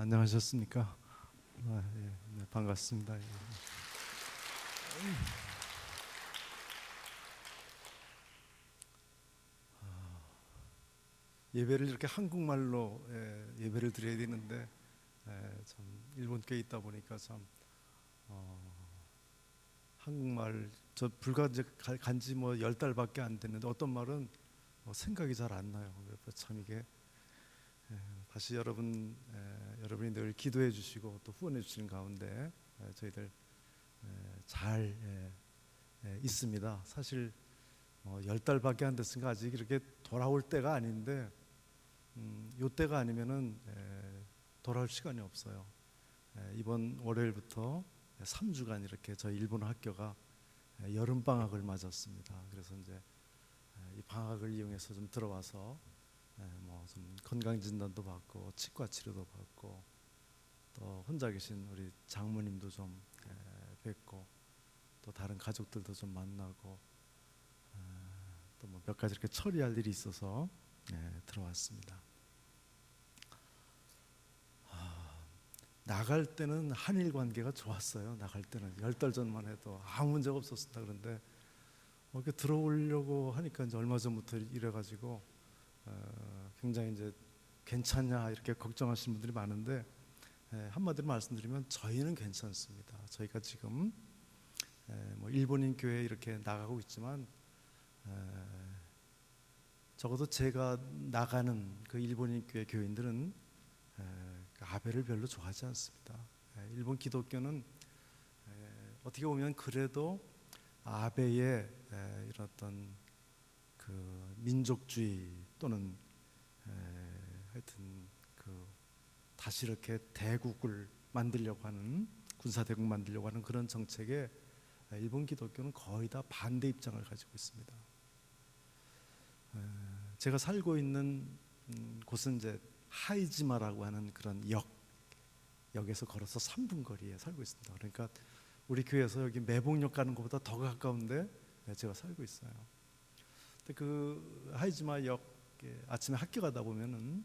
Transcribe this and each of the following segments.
안녕하셨습니까? 네, 반갑습니다. 예배를 이렇게 한국말로 예배를 드려야 되는데 참 일본 교회에 있다 보니까 참 한국말 저 불과 이제 간지 뭐 10달밖에 안 됐는데 어떤 말은 생각이 잘 안 나요. 그래서 참 이게 다시 여러분이 늘 기도해 주시고 또 후원해 주시는 가운데 저희들 잘 있습니다. 사실 10달밖에 안 됐으니까 아직 이렇게 돌아올 때가 아닌데 요 때가 아니면은 돌아올 시간이 없어요. 이번 월요일부터 3주간 이렇게 저희 일본 학교가 여름 방학을 맞았습니다. 그래서 이제 이 방학을 이용해서 좀 들어와서 뭐 좀 건강 진단도 받고 치과 치료도 받고 또 혼자 계신 우리 장모님도 좀 뵙고 또 다른 가족들도 좀 만나고 또 뭐 몇 가지 이렇게 처리할 일이 있어서 들어왔습니다. 나갈 때는 한일 관계가 좋았어요. 나갈 때는 10달 전만 해도 아무 문제가 없었습니다. 그런데 이렇게 들어오려고 하니까 이제 얼마 전부터 이래가지고 굉장히 이제 괜찮냐 이렇게 걱정하시는 분들이 많은데 한마디로 말씀드리면 저희는 괜찮습니다. 저희가 지금 뭐 일본인 교회에 이렇게 나가고 있지만 적어도 제가 나가는 그 일본인 교회 교인들은 아베를 별로 좋아하지 않습니다. 일본 기독교는 어떻게 보면 그래도 아베의 이런 어떤 그 민족주의 또는 하여튼 그 다시 이렇게 대국을 만들려고 하는 군사대국 만들려고 하는 그런 정책에 일본 기독교는 거의 다 반대 입장을 가지고 있습니다. 제가 살고 있는 곳은 이제 하이지마라고 하는 그런 역에서 걸어서 3분 거리에 살고 있습니다. 그러니까 우리 교회에서 여기 매봉역 가는 것보다 더 가까운데 제가 살고 있어요. 근데 그 하이지마 역에 아침에 학교 가다 보면은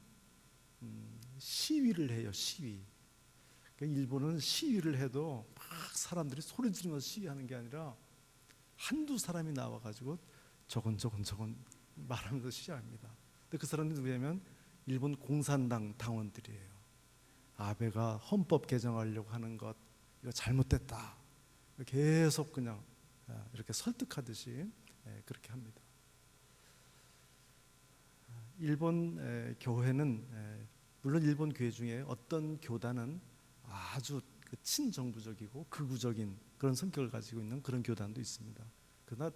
시위를 해요. 시위. 그러니까 일본은 시위를 해도 막 사람들이 소리 지르면서 시위하는 게 아니라 한두 사람이 나와가지고 저건 말하면서 시위합니다. 근데 그 사람들이 누구냐면 일본 공산당 당원들이에요. 아베가 헌법 개정하려고 하는 것 이거 잘못됐다. 계속 그냥 이렇게 설득하듯이 그렇게 합니다. 일본 교회는 물론 일본 교회 중에 어떤 교단은 아주 친정부적이고 극우적인 그런 성격을 가지고 있는 그런 교단도 있습니다. 그러나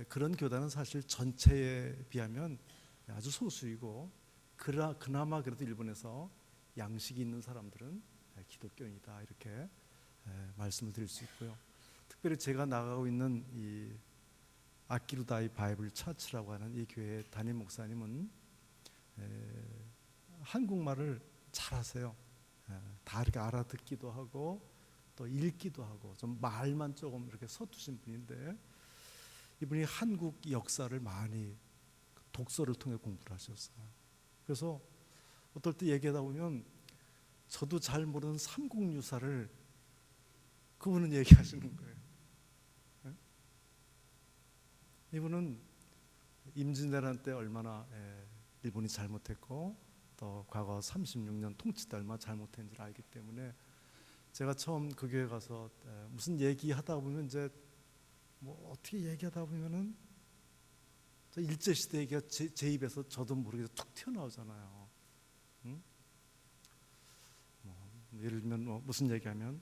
그런 교단은 사실 전체에 비하면 아주 소수이고 그나마 그래도 일본에서 양식이 있는 사람들은 기독교인이다 이렇게 말씀을 드릴 수 있고요. 특별히 제가 나가고 있는 이 아키루다이 바이블 처치라고 하는 이 교회 담임 목사님은 한국말을 잘하세요. 다 이렇게 알아듣기도 하고 또 읽기도 하고 좀 말만 조금 이렇게 서투신 분인데 이분이 한국 역사를 많이 독서를 통해 공부를 하셨어요. 그래서 어떨 때 얘기하다 보면 저도 잘 모르는 삼국유사를 그분은 얘기하시는 거예요. 이분은 임진왜란 때 얼마나 일본이 잘못했고 또 과거 36년 통치 때 얼마나 잘못했는지를 알기 때문에 제가 처음 그 교회 가서 무슨 얘기하다 보면 이제 뭐 어떻게 얘기하다 보면은 일제시대 얘기가 제 입에서 저도 모르게 툭 튀어나오잖아요. 응? 예를 들면 뭐 무슨 얘기하면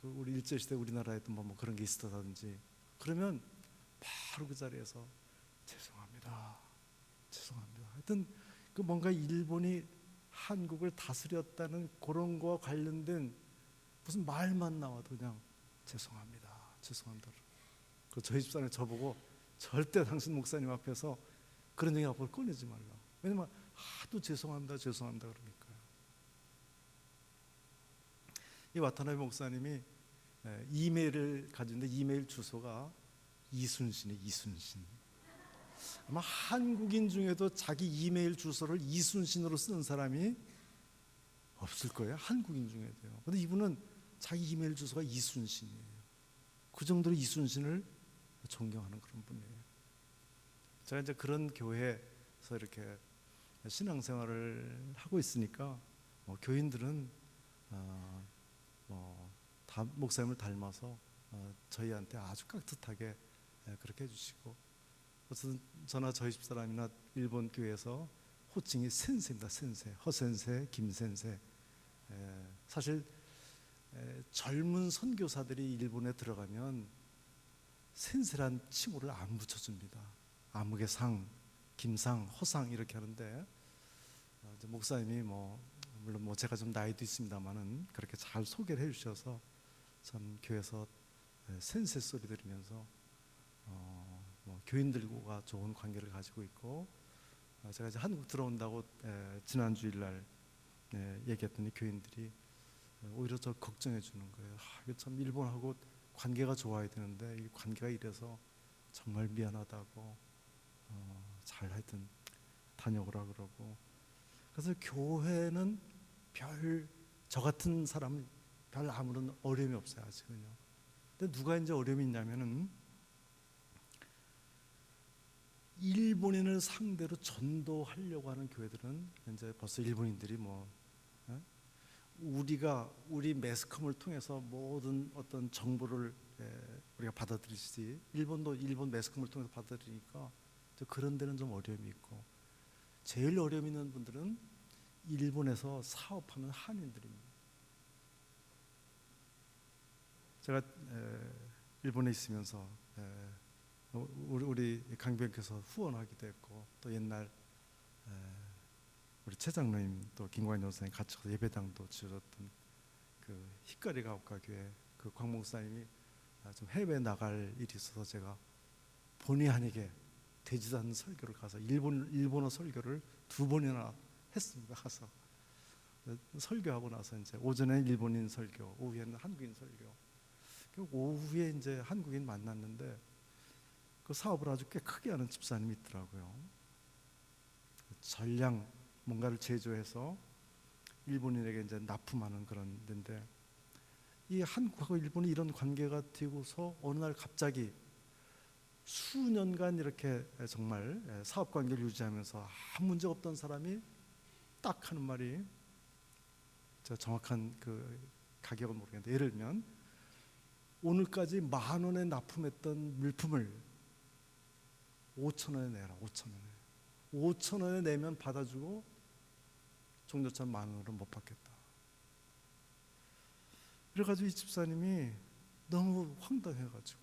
그 우리 일제시대 우리나라에도 뭐 그런 게 있었다든지 그러면 바로 그 자리에서 죄송합니다. 하여튼 그 뭔가 일본이 한국을 다스렸다는 그런 거와 관련된 무슨 말만 나와도 그냥 죄송합니다. 그 저희 집사람이 저보고 절대 당신 목사님 앞에서 그런 얘기 앞으로 꺼내지 말라. 왜냐면 하도 죄송합니다 그러니까요. 이 와타나베 목사님이 이메일을 가지는데 이메일 주소가 이순신이에요. 이순신. 아마 한국인 중에도 자기 이메일 주소를 이순신으로 쓰는 사람이 없을 거예요. 한국인 중에도요. 근데 이분은 자기 이메일 주소가 이순신이에요. 그 정도로 이순신을 존경하는 그런 분이에요. 제가 이제 그런 교회에서 이렇게 신앙생활을 하고 있으니까 교인들은 다 목사님을 닮아서 저희한테 아주 깍듯하게 그렇게 해주시고, 그래서 저나 저희 집사람이나 일본 교회에서 호칭이 센세입니다. 센세, 허센세, 김센세. 사실 젊은 선교사들이 일본에 들어가면 센세란 칭호를 안 붙여줍니다. 아무개 상, 김상, 허상 이렇게 하는데 목사님이 물론 제가 좀 나이도 있습니다만은 그렇게 잘 소개를 해주셔서 참 교회에서 센세 소리 들으면서 교인들과 좋은 관계를 가지고 있고, 제가 이제 한국 들어온다고 지난 주일날 얘기했더니 교인들이 오히려 저 걱정해 주는 거예요. 이거 참 일본하고 관계가 좋아야 되는데 이 관계가 이래서 정말 미안하다고, 잘 하여튼 다녀오라 그러고. 그래서 교회는 저 같은 사람은 별 아무런 어려움이 없어요, 아직은요. 근데 누가 이제 어려움이 있냐면은 일본인을 상대로 전도하려고 하는 교회들은 이제 벌써 일본인들이 우리 매스컴을 통해서 모든 어떤 정보를 우리가 받아들이지, 일본도 일본 매스컴을 통해서 받아들이니까 그런 데는 좀 어려움이 있고, 제일 어려움 있는 분들은 일본에서 사업하는 한인들입니다. 제가 일본에 있으면서 우리 강변께서 후원하기도 했고, 또 옛날 우리 최장로님 또 김광현 전사님 같이 가서 예배당도 지어줬던 그 히카리 가오카 교회 그 광 목사님이 좀 해외 나갈 일이 있어서 제가 본의 아니게 되지도 않는 설교를 가서 일본어 설교를 2번이나 했습니다. 가서 설교하고 나서 이제 오전에 일본인 설교, 오후에는 한국인 설교. 오후에 이제 한국인 만났는데 그 사업을 아주 꽤 크게 하는 집사님이 있더라고요. 전량 뭔가를 제조해서 일본인에게 이제 납품하는 그런 데인데, 이 한국하고 일본이 이런 관계가 되고서 어느 날 갑자기 수년간 이렇게 정말 사업 관계를 유지하면서 아무 문제 없던 사람이 딱 하는 말이, 제가 정확한 그 가격은 모르겠는데, 예를 들면 오늘까지 10,000원에 납품했던 물품을 5,000원에 내라. 5,000원에 내면 받아주고 종료차는 10,000원으로 못 받겠다. 그래가지고 이 집사님이 너무 황당해가지고,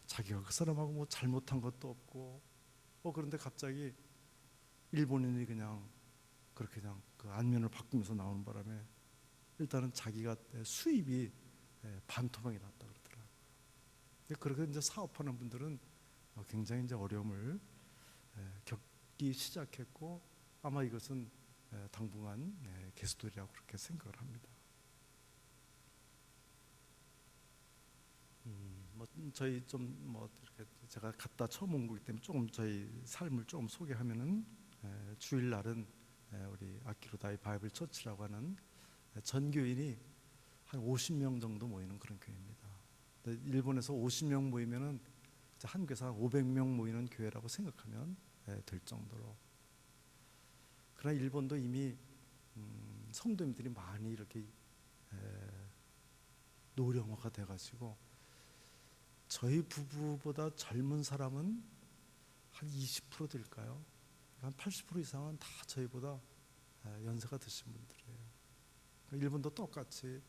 자기가 그 사람하고 잘못한 것도 없고 그런데 갑자기 일본인이 그냥 그렇게 그냥 그 안면을 바꾸면서 나오는 바람에 일단은 자기가 수입이 반토막이 났다 그러더라고요. 그렇게 이제 사업하는 분들은 굉장히 이제 어려움을 겪기 시작했고, 아마 이것은 당분간 계속되리라고 그렇게 생각을 합니다. 저희 이렇게 제가 갔다 처음 온 거기 때문에 조금 저희 삶을 조금 소개하면은, 주일날은 우리 아키로다이 바이블 처치라고 하는 전교인이 한 50명 정도 모이는 그런 교회입니다. 일본에서 50명 모이면은 한국에서 한 500명 모이는 교회라고 생각하면 될 정도로. 그러나 일본도 이미 성도님들이 많이 이렇게 노령화가 돼가지고 저희 부부보다 젊은 사람은 한 20% 될까요? 한 80% 이상은 다 저희보다 연세가 드신 분들이에요. 일본도 똑같이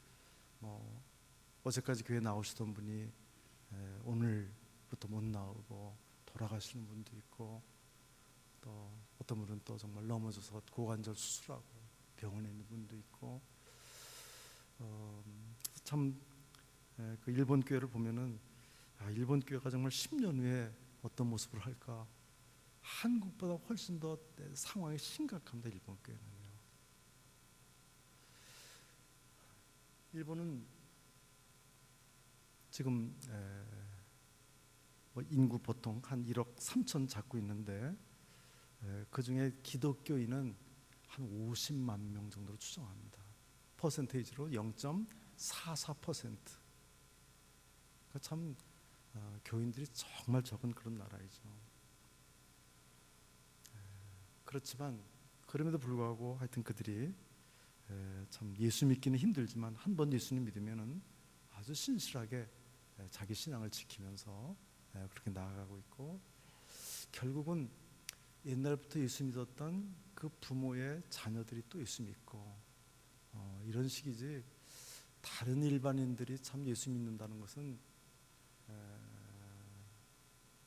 어제까지 교회 나오시던 분이 오늘부터 못 나오고 돌아가시는 분도 있고, 또 어떤 분은 또 정말 넘어져서 고관절 수술하고 병원에 있는 분도 있고, 참 그 일본 교회를 보면은 일본 교회가 정말 10년 후에 어떤 모습을 할까, 한국보다 훨씬 더 상황이 심각합니다. 일본 교회는요. 일본은 지금 인구 보통 한 1억 3천 잡고 있는데, 그 중에 기독교인은 한 한 50만 명 정도로 추정합니다. 퍼센테이지로 0.44%. 그러니까 참 교인들이 정말 적은 그런 나라이죠. 그렇지만 그럼에도 불구하고 하여튼 그들이 참 예수 믿기는 힘들지만 한 번 예수님 믿으면은 아주 신실하게 자기 신앙을 지키면서 그렇게 나아가고 있고, 결국은 옛날부터 예수 믿었던 그 부모의 자녀들이 또 예수 믿고 이런 식이지, 다른 일반인들이 참 예수 믿는다는 것은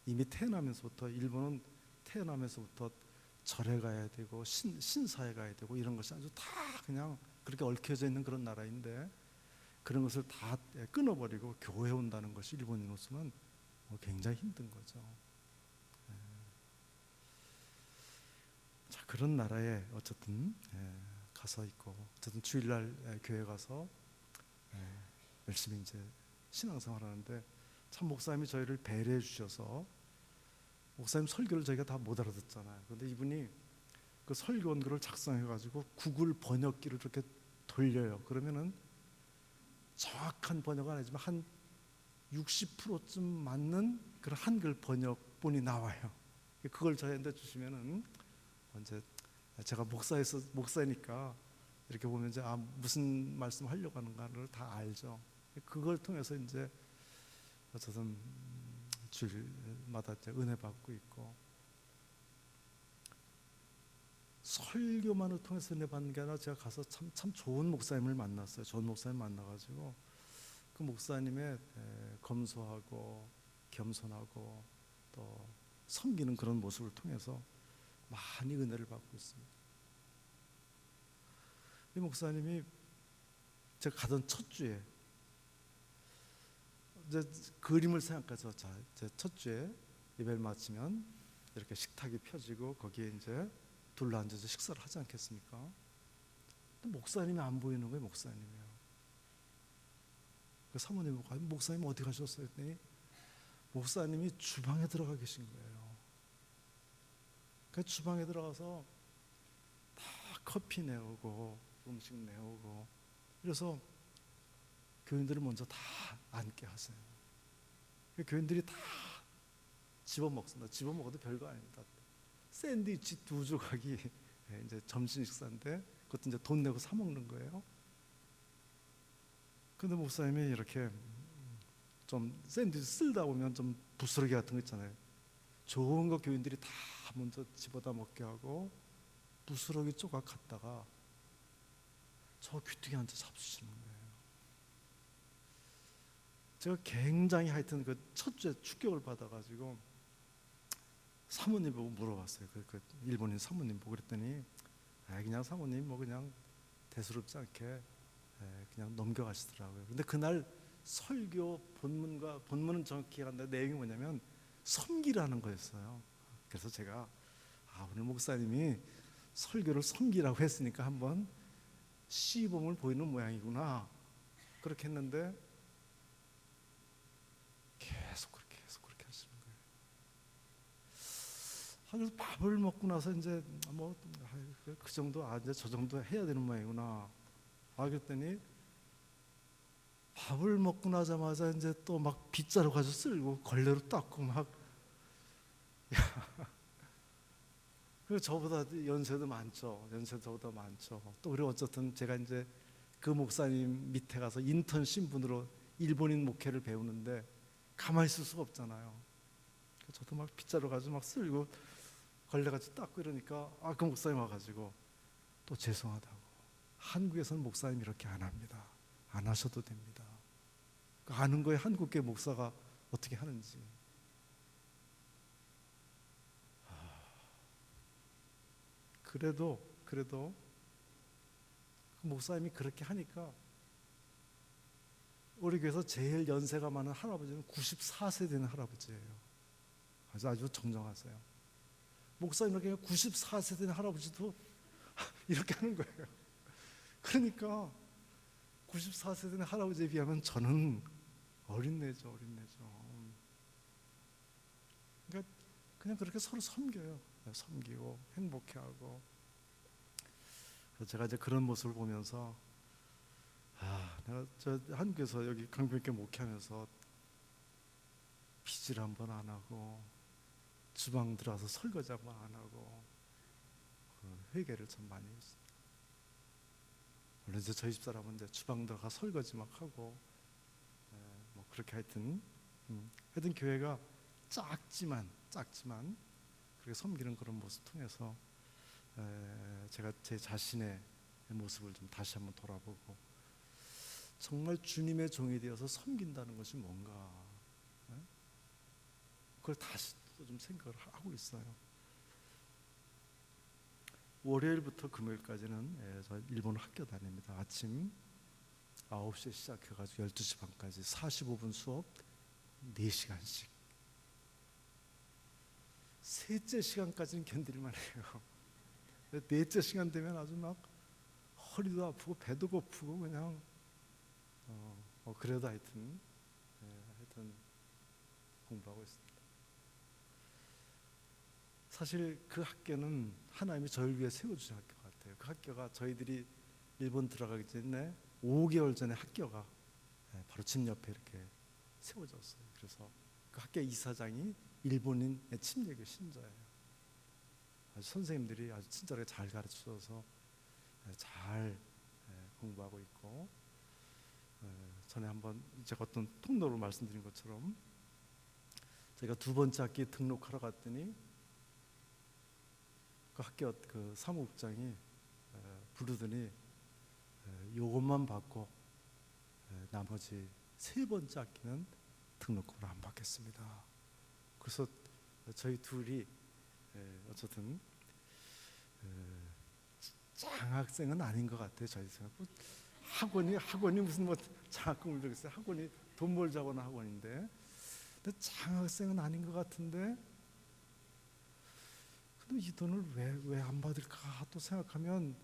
이미 태어나면서부터, 일본은 태어나면서부터 절에 가야 되고 신사에 가야 되고 이런 것이 아주 다 그냥 그렇게 얽혀져 있는 그런 나라인데, 그런 것을 다 끊어버리고 교회에 온다는 것이 일본인으로서는 굉장히 힘든 거죠. 자, 그런 나라에 어쨌든 가서 있고, 어쨌든 주일날 교회 가서 열심히 이제 신앙생활하는데, 참 목사님이 저희를 배려해 주셔서, 목사님 설교를 저희가 다 못 알아듣잖아요. 그런데 이분이 그 설교 원고를 작성해가지고 구글 번역기를 이렇게 돌려요. 그러면은 정확한 번역은 아니지만 한 60%쯤 맞는 그런 한글 번역본이 나와요. 그걸 저희한테 주시면은 이제 제가 목사니까 이렇게 보면 이제 무슨 말씀 하려고 하는가를 다 알죠. 그걸 통해서 이제 어쨌든 주일마다 이제 은혜 받고 있고, 설교만을 통해서 은혜 받는 게 아니라 제가 가서 참 좋은 목사님을 만났어요. 좋은 목사님 만나가지고 그 목사님의 검소하고 겸손하고 또 섬기는 그런 모습을 통해서 많이 은혜를 받고 있습니다. 이 목사님이 제가 가던 첫 주에 이제 그림을 생각해서, 자, 이제 첫 주에 예배를 마치면 이렇게 식탁이 펴지고 거기에 이제 둘러앉아서 식사를 하지 않겠습니까? 근데 목사님이 안 보이는 거예요. 목사님이요. 그 사모님이 목사님 어디 가셨어요? 했더니 목사님이 주방에 들어가 계신 거예요. 그 주방에 들어가서 다 커피 내오고 음식 내오고, 그래서 교인들을 먼저 다 앉게 하세요. 교인들이 다 집어먹습니다. 집어먹어도 별거 아닙니다. 샌드위치 2조각이 이제 점심 식사인데 그것도 이제 돈 내고 사 먹는 거예요. 근데 목사님이 이렇게 좀 샌드위치 쓸다 보면 좀 부스러기 같은 거 있잖아요. 좋은 거 교인들이 다 먼저 집어다 먹게 하고 부스러기 조각 갖다가 저 귀퉁이 앉아 잡수시는 거예요. 제가 굉장히 하여튼 그 첫 주에 충격을 받아가지고 사모님 보고 물어봤어요. 그 일본인 사모님 보고 그랬더니 그냥 사모님 뭐 그냥 대수롭지 않게 그냥 넘겨가시더라고요. 근데 그날 설교 본문은 정확히 기억 안 나는데 내용이 뭐냐면 섬기라는 거였어요. 그래서 제가 오늘 목사님이 설교를 섬기라고 했으니까 한번 시범을 보이는 모양이구나 그렇게 했는데 계속 그렇게 하시는 거예요. 그래서 밥을 먹고 나서 이제 뭐 그 정도 이제 저 정도 해야 되는 모양이구나. 그랬더니 밥을 먹고 나자마자 이제 또 막 빗자루 가지고 쓸고 걸레로 닦고 막 그리고 저보다 연세도 많죠. 연세도 저보다 많죠. 또 그리고 어쨌든 제가 이제 그 목사님 밑에 가서 인턴 신분으로 일본인 목회를 배우는데 가만히 있을 수가 없잖아요. 저도 막 빗자루 가지고 막 쓸고 걸레 가지고 닦고 이러니까 그 목사님 와가지고 또 죄송하다고, 한국에서는 목사님 이렇게 안 합니다. 안 하셔도 됩니다. 아는 거에 한국계 목사가 어떻게 하는지. 그래도 그 목사님이 그렇게 하니까 우리 교회에서 제일 연세가 많은 할아버지는 94세 되는 할아버지예요. 아주 정정하세요. 목사님 이렇게 94세 되는 할아버지도 이렇게 하는 거예요. 그러니까 94세 되는 할아버지에 비하면 저는 어린애죠. 그러니까 그냥 그렇게 서로 섬겨요. 섬기고 행복해하고. 제가 이제 그런 모습을 보면서 내가 저 한국에서 여기 강변교회 목회하면서 빚을 한 번 안 하고 주방 들어와서 설거지 한 번 안 하고 회개를 참 많이 했어요. 물론 이제 저희 집사람은 이제 주방 들어가 설거지 막 하고 뭐 그렇게 하여튼 교회가 작지만 그렇게 섬기는 그런 모습 통해서 제가 제 자신의 모습을 좀 다시 한번 돌아보고 정말 주님의 종이 되어서 섬긴다는 것이 뭔가 그걸 다시 좀 생각을 하고 있어요. 월요일부터 금요일까지는 저 일본 학교 다닙니다. 아침 9시에 시작해가지고 12시 반까지 45분 수업 4시간씩. 셋째 시간까지는 견딜만 해요. 넷째 시간 되면 아주 막 허리도 아프고 배도 고프고 그냥 그래도 하여튼 공부하고 있습니다. 사실 그 학교는 하나님이 저를 위해 세워주신 학교 같아요. 그 학교가 저희들이 일본 들어가기 전에 5개월 전에 학교가 바로 집 옆에 이렇게 세워졌어요. 그래서 그 학교 이사장이 일본인의 침례교 신자예요. 아주 선생님들이 아주 친절하게 잘 가르쳐줘서 잘 공부하고 있고, 전에 한번 제가 어떤 통로로 말씀드린 것처럼 제가 두 번째 학기에 등록하러 갔더니 그 학교 그 사무국장이 부르더니 요것만 받고 나머지 세 번째 학기는 등록금을 안 받겠습니다. 그래서 저희 둘이 어쨌든 장학생은 아닌 것 같아요. 저희 생각. 학원이 무슨 뭐 장학금을 주겠어요. 학원이 돈 벌자고 하는 학원인데, 근데 장학생은 아닌 것 같은데, 근데 이 돈을 왜 안 받을까 또 생각하면,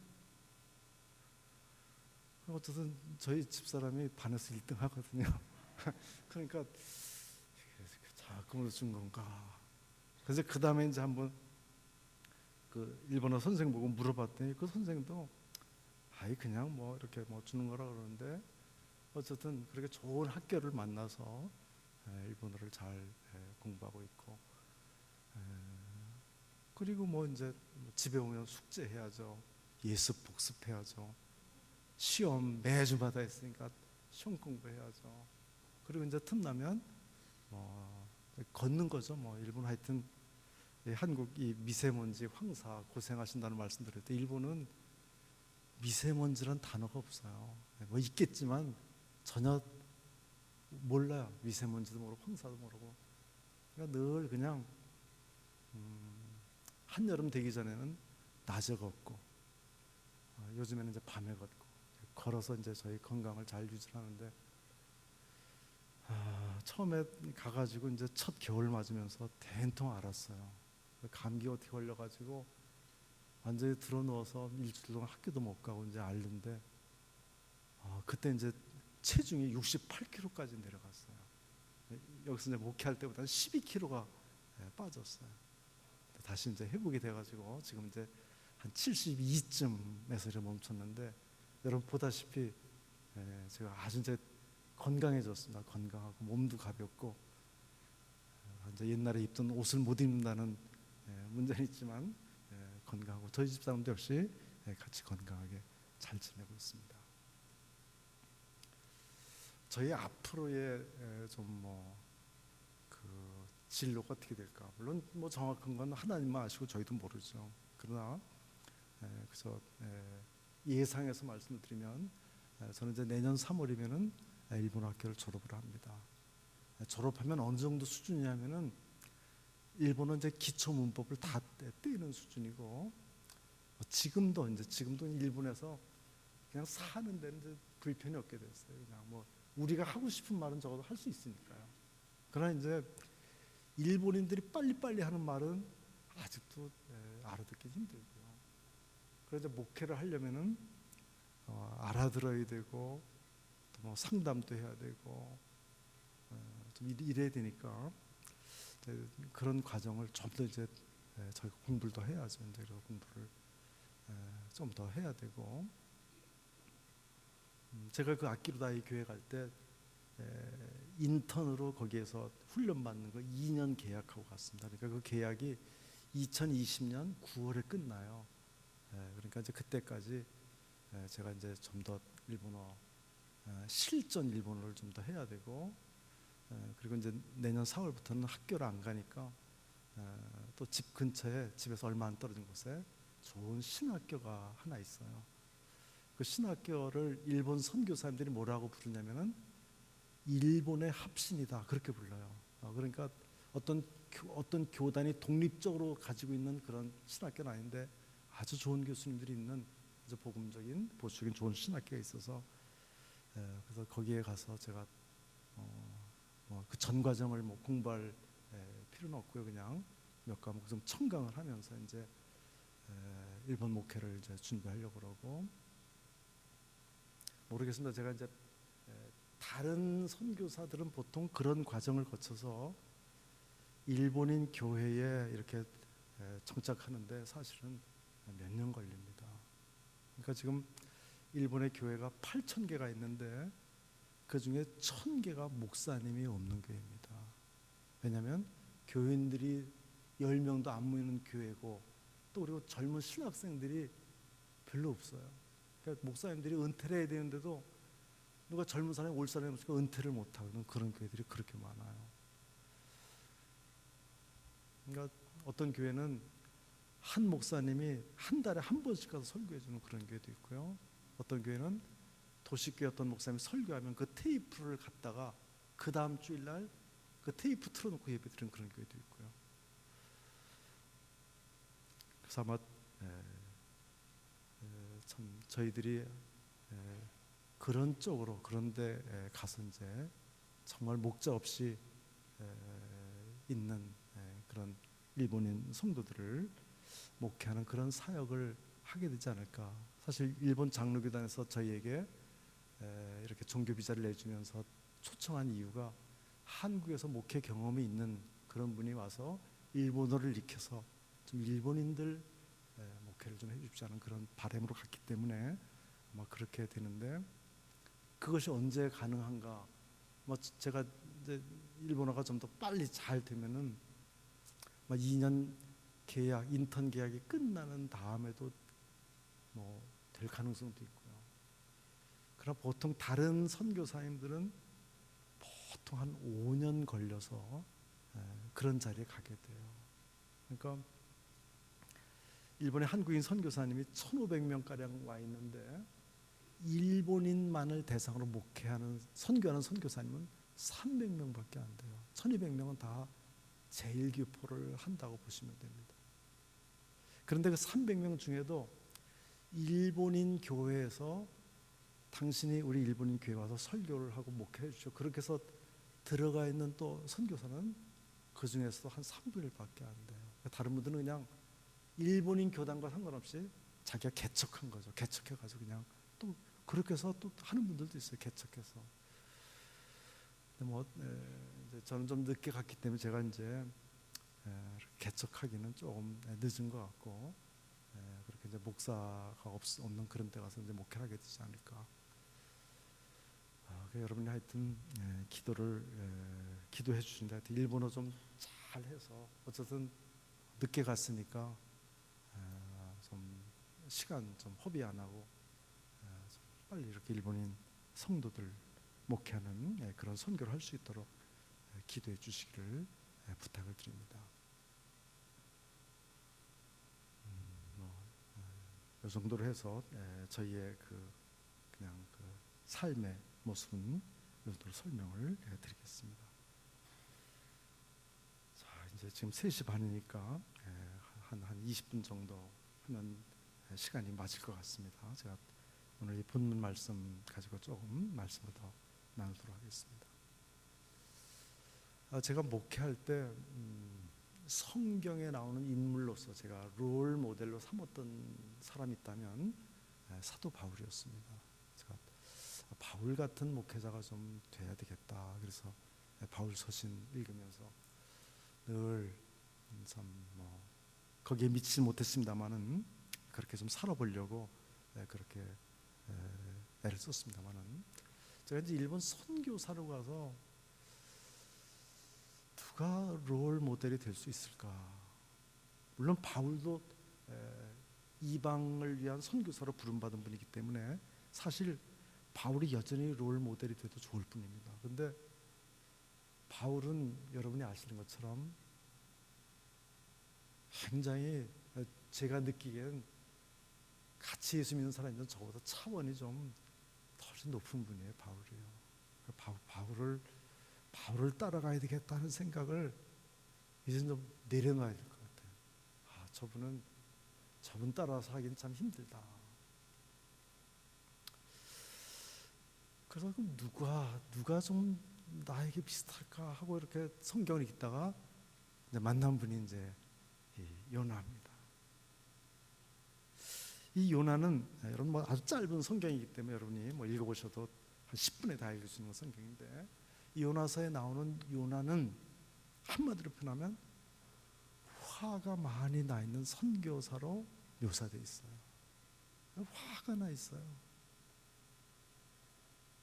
어쨌든 저희 집사람이 반에서 1등 하거든요. 그러니까 장학금으로 준 건가. 그래서 그 다음에 이제 한번 그 일본어 선생 보고 물어봤더니 그 선생도 그냥 뭐 이렇게 뭐 주는 거라 그러는데, 어쨌든 그렇게 좋은 학교를 만나서 일본어를 잘 공부하고 있고, 그리고 뭐 이제 집에 오면 숙제해야죠. 예습 복습해야죠. 시험 매주마다 있으니까 시험 공부해야죠. 그리고 이제 틈나면 뭐 걷는 거죠. 뭐 일본 하여튼 한국 이 미세먼지 황사 고생하신다는 말씀 드릴 때, 일본은 미세먼지란 단어가 없어요. 뭐 있겠지만 전혀 몰라요. 미세먼지도 모르고 황사도 모르고. 그러니까 늘 그냥 한여름 되기 전에는 낮에 걷고, 요즘에는 이제 밤에 걷고, 걸어서 이제 저희 건강을 잘 유지하는데, 처음에 가가지고 이제 첫 겨울 맞으면서 된통 알았어요. 감기 어떻게 걸려가지고 완전히 들어누워서 일주일 동안 학교도 못 가고 이제 앓는데, 그때 이제 체중이 68kg까지 내려갔어요. 여기서 이제 목회할 때보다 12kg가 빠졌어요. 다시 이제 회복이 돼가지고 지금 이제 한 72쯤에서 이렇게 멈췄는데, 여러분 보다시피 제가 아주 이제 건강해졌습니다. 건강하고 몸도 가볍고, 이제 옛날에 입던 옷을 못 입는다는 문제는 있지만 건강하고, 저희 집 사람도 역시 같이 건강하게 잘 지내고 있습니다. 저희 앞으로의 좀 뭐 그 진로가 어떻게 될까, 물론 뭐 정확한 건 하나님만 아시고 저희도 모르죠. 그러나 그래서 예상해서 말씀을 드리면, 저는 이제 내년 3월이면은 일본 학교를 졸업을 합니다. 졸업하면 어느 정도 수준이냐면은 일본은 이제 기초 문법을 다 떼는 수준이고, 지금도 일본에서 그냥 사는 데는 이제 불편이 없게 됐어요. 그냥 뭐 우리가 하고 싶은 말은 적어도 할 수 있으니까요. 그러나 이제 일본인들이 빨리빨리 하는 말은 아직도 알아듣기 힘들고요. 그래서 목회를 하려면은 알아들어야 되고, 또 뭐 상담도 해야 되고, 좀 이래야 되니까 그런 과정을 좀 더 이제 저희가 공부를 더 해야죠. 이제 그래서 공부를 좀 더 해야 되고, 제가 그 아키루다이 교회 갈 때 인턴으로 거기에서 훈련 받는 거 2년 계약하고 갔습니다. 그러니까 그 계약이 2020년 9월에 끝나요. 그러니까 이제 그때까지 제가 이제 좀 더 일본어 실전 일본어를 좀 더 해야 되고, 그리고 이제 내년 4월부터는 학교를 안 가니까 또 집 근처에, 집에서 얼마 안 떨어진 곳에 좋은 신학교가 하나 있어요. 그 신학교를 일본 선교사님들이 뭐라고 부르냐면은 일본의 합신이다, 그렇게 불러요. 그러니까 어떤 교단이 독립적으로 가지고 있는 그런 신학교는 아닌데 아주 좋은 교수님들이 있는 아주 복음적인 보수적인 좋은 신학교가 있어서, 그래서 거기에 가서 제가 그 전 과정을 뭐 공부할 필요는 없고요. 그냥 몇 과목 좀 첨강을 하면서 이제 일본 목회를 이제 준비하려고 그러고, 모르겠습니다. 제가 이제 다른 선교사들은 보통 그런 과정을 거쳐서 일본인 교회에 이렇게 정착하는데 사실은 몇 년 걸립니다. 그러니까 지금 일본의 교회가 8,000개가 있는데 그 중에 1,000개가 목사님이 없는 교회입니다. 왜냐하면 교인들이 10명도 안 모이는 교회고, 또 그리고 젊은 신학생들이 별로 없어요. 그러니까 목사님들이 은퇴를 해야 되는데도 누가 젊은 사람이 올 사람이 없으니까 은퇴를 못하는 그런 교회들이 그렇게 많아요. 그러니까 어떤 교회는 한 목사님이 한 달에 한 번씩 가서 설교해 주는 그런 교회도 있고요. 어떤 교회는 도시교회 어떤 목사님이 설교하면 그 테이프를 갖다가 그 다음 주일날 그 테이프 틀어놓고 예배 드리는 그런 교회도 있고요. 그래서 아마 참 저희들이 그런 쪽으로, 그런데 가서 이제 정말 목자 없이 있는 그런 일본인 성도들을 목회하는 그런 사역을 하게 되지 않을까. 사실 일본 장로교단에서 저희에게 이렇게 종교 비자를 내주면서 초청한 이유가 한국에서 목회 경험이 있는 그런 분이 와서 일본어를 익혀서 좀 일본인들 목회를 좀 해주자는 그런 바람으로 갔기 때문에 아마 그렇게 되는데, 그것이 언제 가능한가? 뭐 제가 이제 일본어가 좀 더 빨리 잘 되면은 2년 계약, 인턴 계약이 끝나는 다음에도 뭐 될 가능성도 있고요. 그러나 보통 다른 선교사님들은 보통 한 5년 걸려서 그런 자리에 가게 돼요. 그러니까 일본의 한국인 선교사님이 1,500명가량 와 있는데 일본인만을 대상으로 목회하는, 선교하는 선교사님은 300명밖에 안 돼요. 1,200명은 다 제1교포를 한다고 보시면 됩니다. 그런데 그 300명 중에도 일본인 교회에서 당신이 우리 일본인 교회 와서 설교를 하고 목회해 주십시오, 그렇게 해서 들어가 있는 또 선교사는 그 중에서도 한 3분의 1밖에 안 돼요. 다른 분들은 그냥 일본인 교단과 상관없이 자기가 개척한 거죠. 개척해가지고 그냥 또 그렇게 해서 또 하는 분들도 있어요. 개척해서. 근데 뭐 이제 저는 좀 늦게 갔기 때문에 제가 이제 개척하기는 조금 늦은 것 같고, 그렇게 이제 목사가 없는 그런 데 가서 이제 목회를 하게 되지 않을까. 그러니까 여러분이 하여튼 기도해 주신다. 하여튼 일본어 좀 잘해서, 어쨌든 늦게 갔으니까 좀 시간 좀 허비 안 하고 좀 빨리 이렇게 일본인 성도들 목회하는 그런 선교를 할 수 있도록 기도해 주시기를 부탁을 드립니다. 이 정도로 해서 저희의 그냥 삶의 모습은 이 정도로 설명을 드리겠습니다. 자, 이제 지금 3시 반이니까 한 20분 정도 하면 시간이 맞을 것 같습니다. 제가 오늘 이 본문 말씀 가지고 조금 말씀을 더 나누도록 하겠습니다. 제가 목회할 때 성경에 나오는 인물로서 제가 롤 모델로 삼았던 사람이 있다면 사도 바울이었습니다. 제가 바울 같은 목회자가 좀 돼야 되겠다. 그래서 바울 서신 읽으면서 늘 참 거기에 미치지 못했습니다만은 그렇게 좀 살아보려고 그렇게 애를 썼습니다만은, 제가 이제 일본 선교사로 가서 누가 롤 모델이 될 수 있을까? 물론 바울도 이방을 위한 선교사로 부름받은 분이기 때문에 사실 바울이 여전히 롤 모델이 돼도 좋을 뿐입니다. 그런데 바울은 여러분이 아시는 것처럼 굉장히, 제가 느끼기엔 같이 예수 믿는 사람이 저보다 차원이 좀 훨씬 높은 분이에요. 바울이요. 바울을 따라가야 되겠다는 생각을 이제 좀 내려놔야 될 것 같아요. 저분 따라서 하기는 참 힘들다. 그래서 누가 좀 나에게 비슷할까 하고 이렇게 성경을 읽다가 이제 만난 분이 이제 이 요나입니다. 이 요나는 여러분 뭐 아주 짧은 성경이기 때문에 여러분이 뭐 읽어보셔도 한 10분에 다 읽을 수 있는 성경인데, 이 요나서에 나오는 요나는 한마디로 표현하면 화가 많이 나 있는 선교사로 묘사되어 있어요. 화가 나 있어요.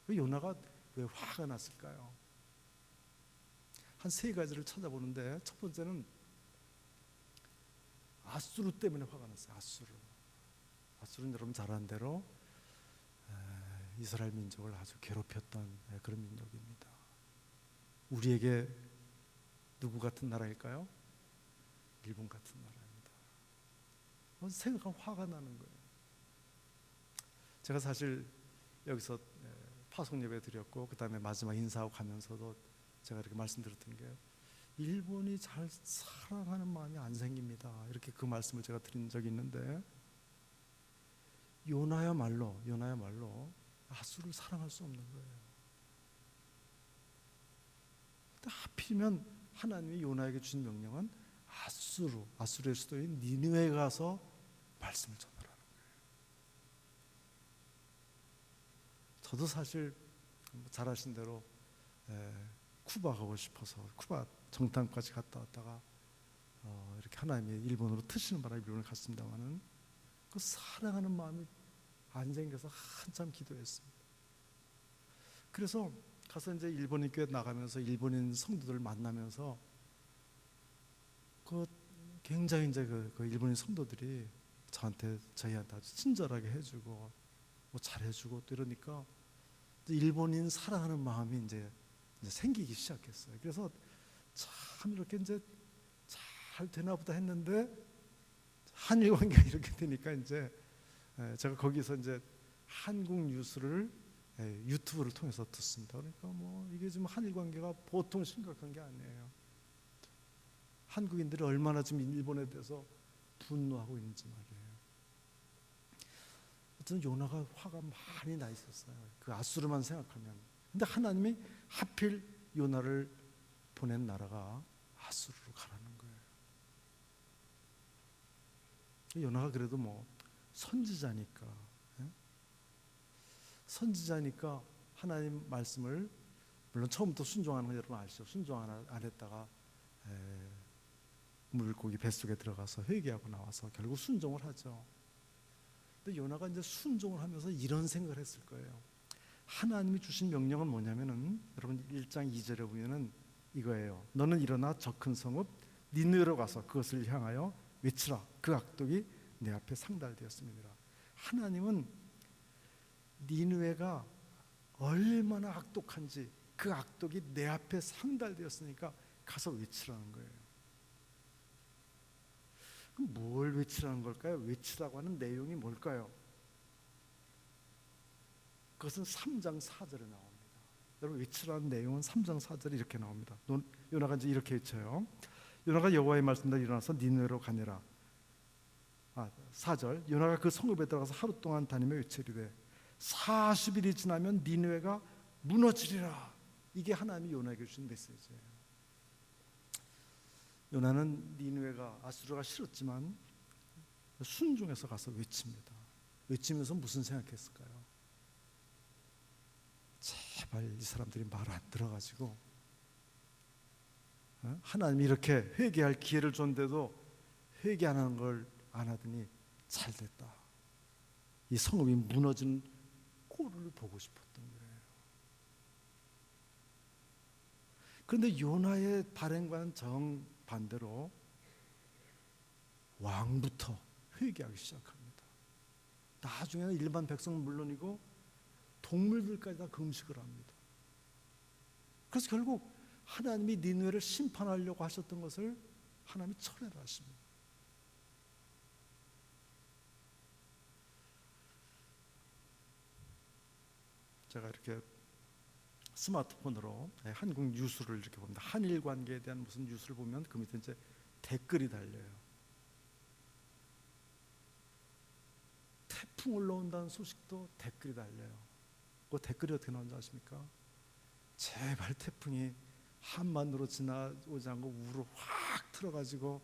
요나가 왜 화가 났을까요? 한 세 가지를 찾아보는데, 첫 번째는 아수르 때문에 화가 났어요. 아수르는 여러분 잘 아는 대로 이스라엘 민족을 아주 괴롭혔던 그런 민족입니다. 우리에게 누구 같은 나라일까요? 일본 같은 나라입니다. 생각하면 화가 나는 거예요. 제가 사실 여기서 파송 예배 드렸고, 그 다음에 마지막 인사하고 가면서도 제가 이렇게 말씀드렸던 게, 일본이 잘 사랑하는 마음이 안 생깁니다. 이렇게 그 말씀을 제가 드린 적이 있는데, 요나야말로 아수를 사랑할 수 없는 거예요. 근데 하필이면 하나님이 요나에게 준 명령은 아수르의 수도인 니느웨에 가서 말씀을 전하라는 거예요. 저도 사실 잘 아신 대로 쿠바 가고 싶어서 쿠바 정탐까지 갔다 왔다가 이렇게 하나님이 일본으로 트시는 바람에 일본을 갔습니다만은, 그 사랑하는 마음이 안 생겨서 한참 기도했습니다. 그래서 가서 이제 일본인 교회 나가면서 일본인 성도들 만나면서 굉장히 이제 그 일본인 성도들이 저희한테 아주 친절하게 해주고 뭐 잘해주고 또 이러니까 일본인 사랑하는 마음이 이제 생기기 시작했어요. 그래서 참 이렇게 이제 잘 되나 보다 했는데, 한일 관계가 이렇게 되니까 이제 제가 거기서 이제 한국 뉴스를 유튜브를 통해서 듣습니다. 그러니까 뭐 이게 지금 한일 관계가 보통 심각한 게 아니에요. 한국인들이 얼마나 지금 일본에 대해서 분노하고 있는지 말이에요. 어떤 요나가 화가 많이 나 있었어요. 그 아수르만 생각하면. 근데 하나님이 하필 요나를 보낸 나라가 아수르로 가라는 거예요. 요나가 그래도 뭐 선지자니까 하나님 말씀을 물론 처음부터 순종하는 건 여러분 아시죠? 순종 안 했다가 물고기 뱃속에 들어가서 회개하고 나와서 결국 순종을 하죠. 근데 요나가 이제 순종을 하면서 이런 생각을 했을 거예요. 하나님이 주신 명령은 뭐냐면은, 여러분 1장 2절에 보면은 이거예요. 너는 일어나 저 큰 성읍 니느웨로 가서 그것을 향하여 외치라. 그 악독이 내 앞에 상달되었음이니라. 하나님은 니느웨가 얼마나 악독한지, 그 악독이 내 앞에 상달되었으니까 가서 외치라는 거예요. 그럼 뭘 외치라는 걸까요? 외치라고 하는 내용이 뭘까요? 그것은 3장 4절에 나옵니다. 여러분 외치라는 내용은 3장 4절에 이렇게 나옵니다. 요나가 이제 이렇게 외쳐요. 요나가 여호와의 말씀대로 일어나서 니느웨로 가니라. 4절 요나가 그 성읍에 들어가서 하루 동안 다니며 외치리되 40일이 지나면 니느웨가 무너지리라. 이게 하나님이 요나에게 주신 메시지예요. 요나는 니느웨가 아수르가 싫었지만 순종해서 가서 외칩니다. 외치면서 무슨 생각했을까요? 제발 이 사람들이 말 안 들어가지고 하나님이 이렇게 회개할 기회를 줬는데도 회개 안 하는 걸 안 하더니 잘됐다. 이 성읍이 무너진 꼴을 보고 싶었던 거예요. 그런데 요나의 발행과는 정반대로 왕부터 회개하기 시작합니다. 나중에는 일반 백성은 물론이고 동물들까지 다 금식을 합니다. 그래서 결국 하나님이 니느웨를 심판하려고 하셨던 것을 하나님이 철회를 하십니다. 제가 이렇게 스마트폰으로 한국 뉴스를 이렇게 봅니다. 한일 관계에 대한 무슨 뉴스를 보면 그 밑에 이제 댓글이 달려요. 태풍 올라온다는 소식도 댓글이 달려요. 그 댓글이 어떻게 나오는지 아십니까? 제발 태풍이 한반도로 지나오지 않고 우로 확 틀어가지고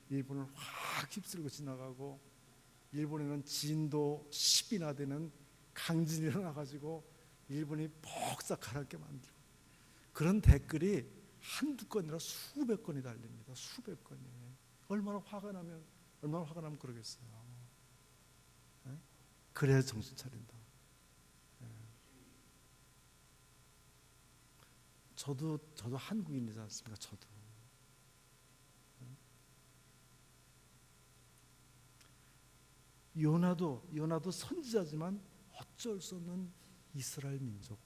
일본을 확 휩쓸고 지나가고, 일본에는 진도 10이나 되는 강진이 일어나가지고 일본이 폭삭 가라앉게 만들고, 그런 댓글이 한두 건이라 수백 건이 달립니다. 수백 건이. 얼마나 화가 나면 그러겠어요. 네? 그래야 정신 차린다. 네. 저도 한국인이지 않습니까? 저도. 요나도 선지자지만 어쩔 수 없는 이스라엘 민족.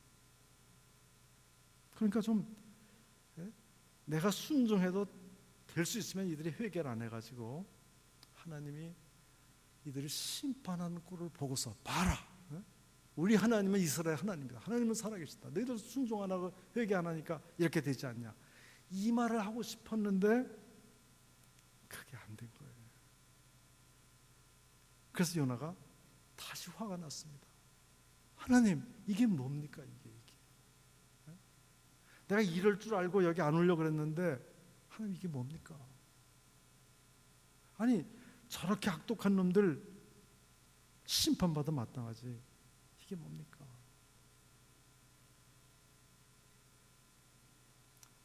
그러니까 좀 내가 순종해도 될 수 있으면 이들이 회개를 안 해가지고 하나님이 이들을 심판하는 꼴을 보고서 봐라, 우리 하나님은 이스라엘 하나님이다. 하나님은 살아계시다. 너희들 순종 안 하고 회개 안 하니까 이렇게 되지 않냐. 이 말을 하고 싶었는데 그게 안 된 거예요. 그래서 요나가 다시 화가 났습니다. 하나님, 이게 뭡니까? 이게. 내가 이럴 줄 알고 여기 안 오려고 그랬는데 하나님, 이게 뭡니까? 아니, 저렇게 악독한 놈들 심판받아 마땅하지. 이게 뭡니까?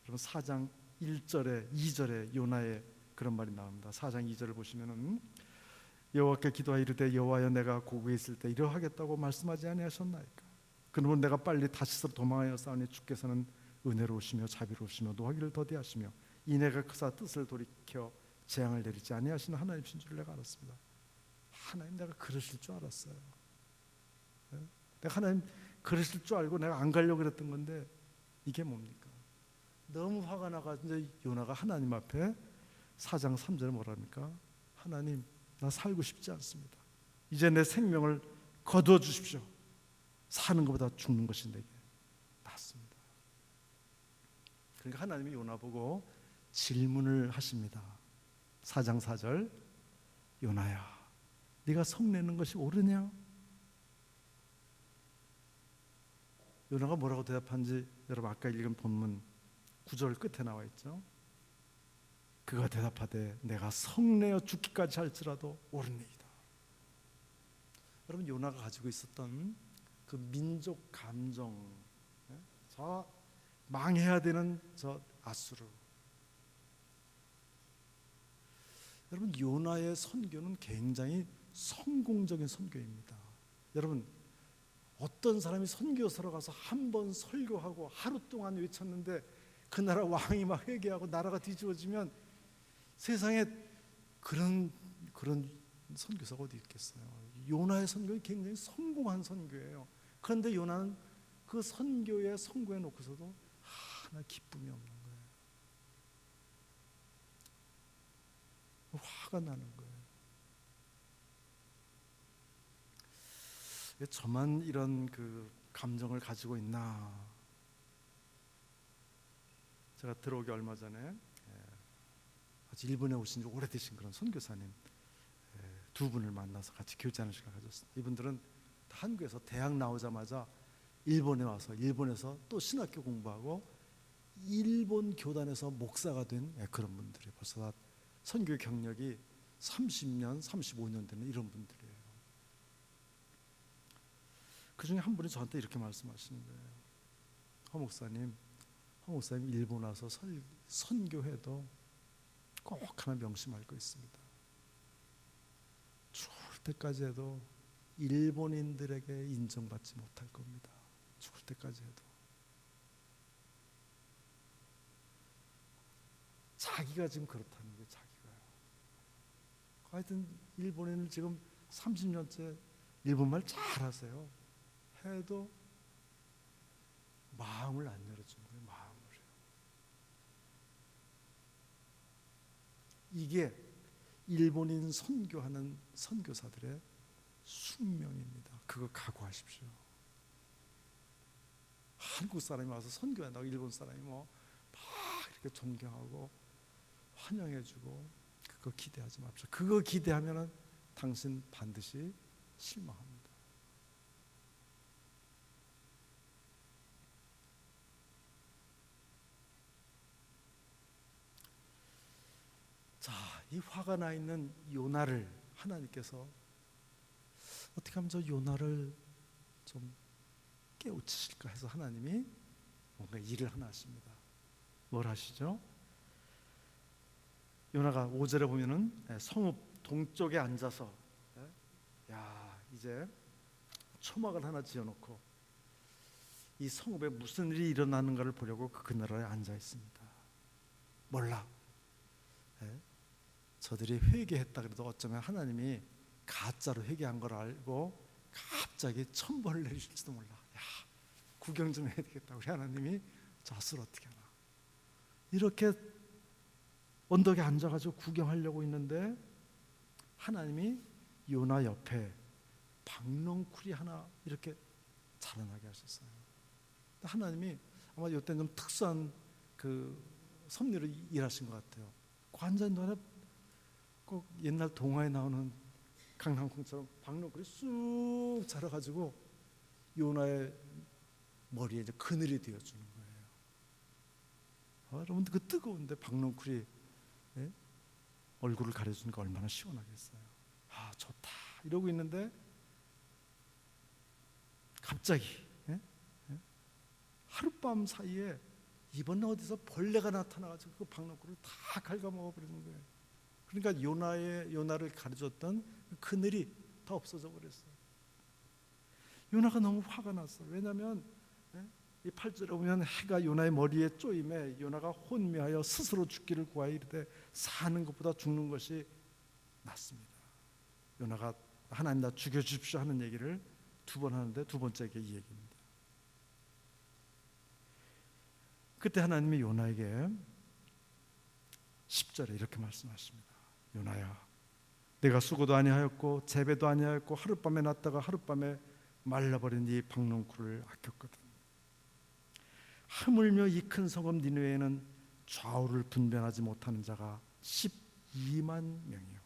여러분, 4장 1절에 2절에 요나의 그런 말이 나옵니다. 4장 2절을 보시면은 여호와께 기도하여 이르되 여호와여, 내가 고국에 있을 때 이러하겠다고 말씀하지 아니하셨나이까? 그러면 내가 빨리 다시스로 도망하여 싸우니 주께서는 은혜로우시며 자비로우시며 노하기를 더디하시며 이내가 크사 뜻을 돌이켜 재앙을 내리지 아니하시는 하나님이신 줄 내가 알았습니다. 하나님, 내가 그러실 줄 알았어요. 내가 하나님 그러실 줄 알고 내가 안 가려고 그랬던 건데 이게 뭡니까? 너무 화가 나가지고 이제 요나가 하나님 앞에 4장 3절에 뭐라 합니까? 하나님, 나 살고 싶지 않습니다. 이제 내 생명을 거두어 주십시오. 사는 것보다 죽는 것이 내게 낫습니다. 그러니까 하나님이 요나 보고 질문을 하십니다. 4장 4절, 요나야, 네가 성내는 것이 옳으냐? 요나가 뭐라고 대답한지 여러분 아까 읽은 본문 9절 끝에 나와 있죠. 그가 대답하되 내가 성내어 죽기까지 할지라도 옳으니이다. 여러분, 요나가 가지고 있었던 그 민족 감정, 저 망해야 되는 저 아수르. 여러분, 요나의 선교는 굉장히 성공적인 선교입니다. 여러분, 어떤 사람이 선교사로 가서 한 번 설교하고 하루 동안 외쳤는데 그 나라 왕이 막 회개하고 나라가 뒤집어지면 세상에 그런 선교사가 어디 있겠어요. 요나의 선교는 굉장히 성공한 선교예요. 그런데 요나는 그 선교에 성공해 놓고서도 하나 기쁨이 없는 거예요. 화가 나는 거예요. 왜 저만 이런 그 감정을 가지고 있나? 제가 들어오기 얼마 전에 아주 일본에 오신 지 오래되신 그런 선교사님 두 분을 만나서 같이 교제하는 시간을 가졌습니다. 이분들은 한국에서 대학 나오자마자 일본에 와서 일본에서 또 신학교 공부하고 일본 교단에서 목사가 된 그런 분들이 벌써 다 선교 경력이 30년, 35년 되는 이런 분들이에요. 그 중에 한 분이 저한테 이렇게 말씀하시는 거예요. 허 목사님 일본 와서 선교해도 꼭 하나 명심할 거 있습니다. 때까지 해도 일본인들에게 인정받지 못할 겁니다. 죽을 때까지 해도. 자기가 지금 그렇다는 거예요. 자기가요. 하여튼 일본인을 지금 30년째 일본말 잘하세요. 해도 마음을 안 열어주는 거예요. 마음을요. 이게 일본인 선교하는 선교사들의 숙명입니다. 그거 각오하십시오. 한국 사람이 와서 선교한다고 일본 사람이 뭐 막 이렇게 존경하고 환영해주고 그거 기대하지 마십시오. 그거 기대하면은 당신 반드시 실망합니다. 자, 이 화가 나 있는 요나를 하나님께서 어떻게 하면 저 요나를 좀 깨우치실까 해서 하나님이 뭔가 일을 하나 하십니다. 뭘 하시죠? 요나가 5절에 보면은 성읍 동쪽에 앉아서 이제 초막을 하나 지어놓고 이 성읍에 무슨 일이 일어나는가를 보려고 그 그늘에 앉아 있습니다. 몰라. 저들이 회개했다 그래도 어쩌면 하나님이 가짜로 회개한 걸 알고 갑자기 천벌을 내리실지도 몰라. 구경 좀 해야 되겠다. 우리 하나님이 젖을 어떻게 하나. 이렇게 언덕에 앉아가지고 구경하려고 있는데 하나님이 요나 옆에 박넝쿨이 하나 이렇게 자라나게 하셨어요. 하나님이 아마 이때 좀 특수한 그 섭리로 일하신 것 같아요. 관자인 동안에 꼭 옛날 동화에 나오는 강낭콩처럼 박넝쿨이 쑥 자라가지고 요나의 머리에 이제 그늘이 되어주는 거예요. 여러분들 그 뜨거운데 박넝쿨이 얼굴을 가려주니까 얼마나 시원하겠어요. 좋다 이러고 있는데 갑자기 하룻밤 사이에 이번에 어디서 벌레가 나타나가지고 그 박넝쿨을 다 갉아먹어버리는 거예요. 그러니까 요나를 가려줬던 그늘이 다 없어져 버렸어요. 요나가 너무 화가 났어요. 왜냐하면 이 8절에 보면 해가 요나의 머리에 쪼임에 요나가 혼미하여 스스로 죽기를 구하여 이르되 사는 것보다 죽는 것이 낫습니다. 요나가 하나님 나 죽여주십시오 하는 얘기를 2번 하는데 2번째가 이 얘기입니다. 그때 하나님이 요나에게 10절에 이렇게 말씀하십니다. 요나야, 내가 수고도 아니하였고 재배도 아니하였고 하룻밤에 났다가 하룻밤에 말라버린 이 박넝쿨을 아꼈거든. 하물며 이 큰 성읍 니느웨에는 좌우를 분별하지 못하는 자가 12만 명이요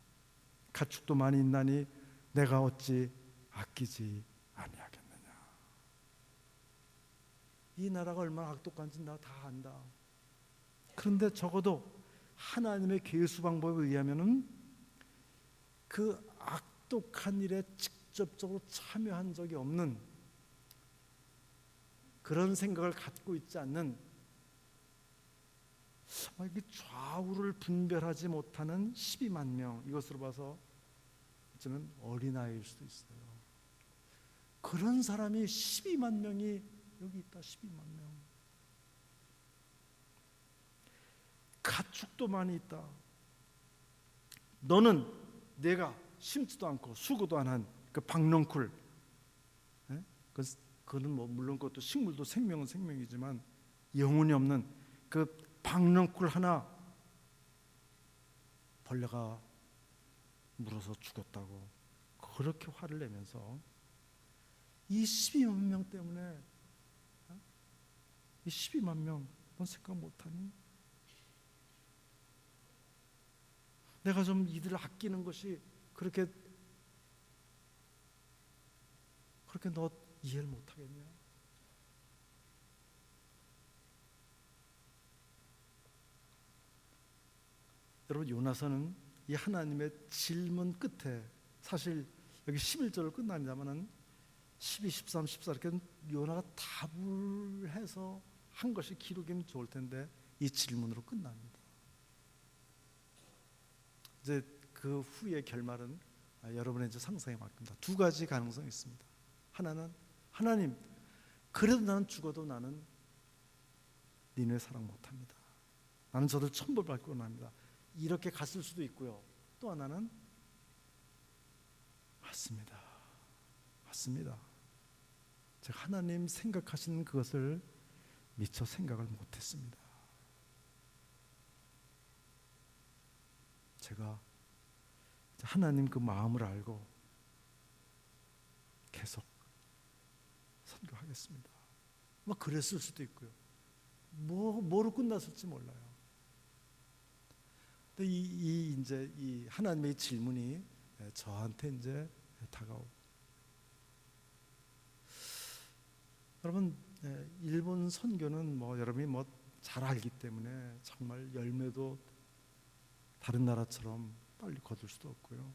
가축도 많이 있나니 내가 어찌 아끼지 아니하겠느냐. 이 나라가 얼마나 악독한지 나 다 안다. 그런데 적어도 하나님의 계수 방법에 의하면은 그 악독한 일에 직접적으로 참여한 적이 없는 그런 생각을 갖고 있지 않는 좌우를 분별하지 못하는 12만 명, 이것으로 봐서 어쩌면 어린아이일 수도 있어요. 그런 사람이 12만 명이 여기 있다. 12만 명. 가축도 많이 있다. 너는 내가 심지도 않고 수고도 안 한 그 박넝쿨, 그거는 뭐 물론 그것도 식물도 생명은 생명이지만 영혼이 없는 그 박넝쿨 하나 벌레가 물어서 죽었다고 그렇게 화를 내면서 이 12만 명 때문에 이 12만 명 넌 생각 못하니? 내가 좀 이들을 아끼는 것이 그렇게 너 이해를 못하겠냐? 여러분, 요나서는 이 하나님의 질문 끝에 사실 여기 11절을 끝납니다만은 12, 13, 14 이렇게 요나가 답을 해서 한 것이 기록이면 좋을 텐데 이 질문으로 끝납니다. 이제 그 후의 결말은 여러분의 이제 상상에 맡깁니다. 두 가지 가능성이 있습니다. 하나는 하나님, 그래도 나는 죽어도 나는 니네 사랑 못합니다. 나는 저들 천벌받고 납니다. 이렇게 갔을 수도 있고요. 또 하나는 맞습니다. 제가 하나님 생각하시는 그것을 미처 생각을 못했습니다. 제가 하나님 그 마음을 알고 계속 선교하겠습니다. 뭐 그랬을 수도 있고요. 뭐로 끝났을지 몰라요. 근데 이제 이 하나님의 질문이 저한테 이제 다가오고, 여러분, 일본 선교는 뭐 여러분이 뭐 잘 알기 때문에 정말 열매도 다른 나라처럼 빨리 거둘 수도 없고요.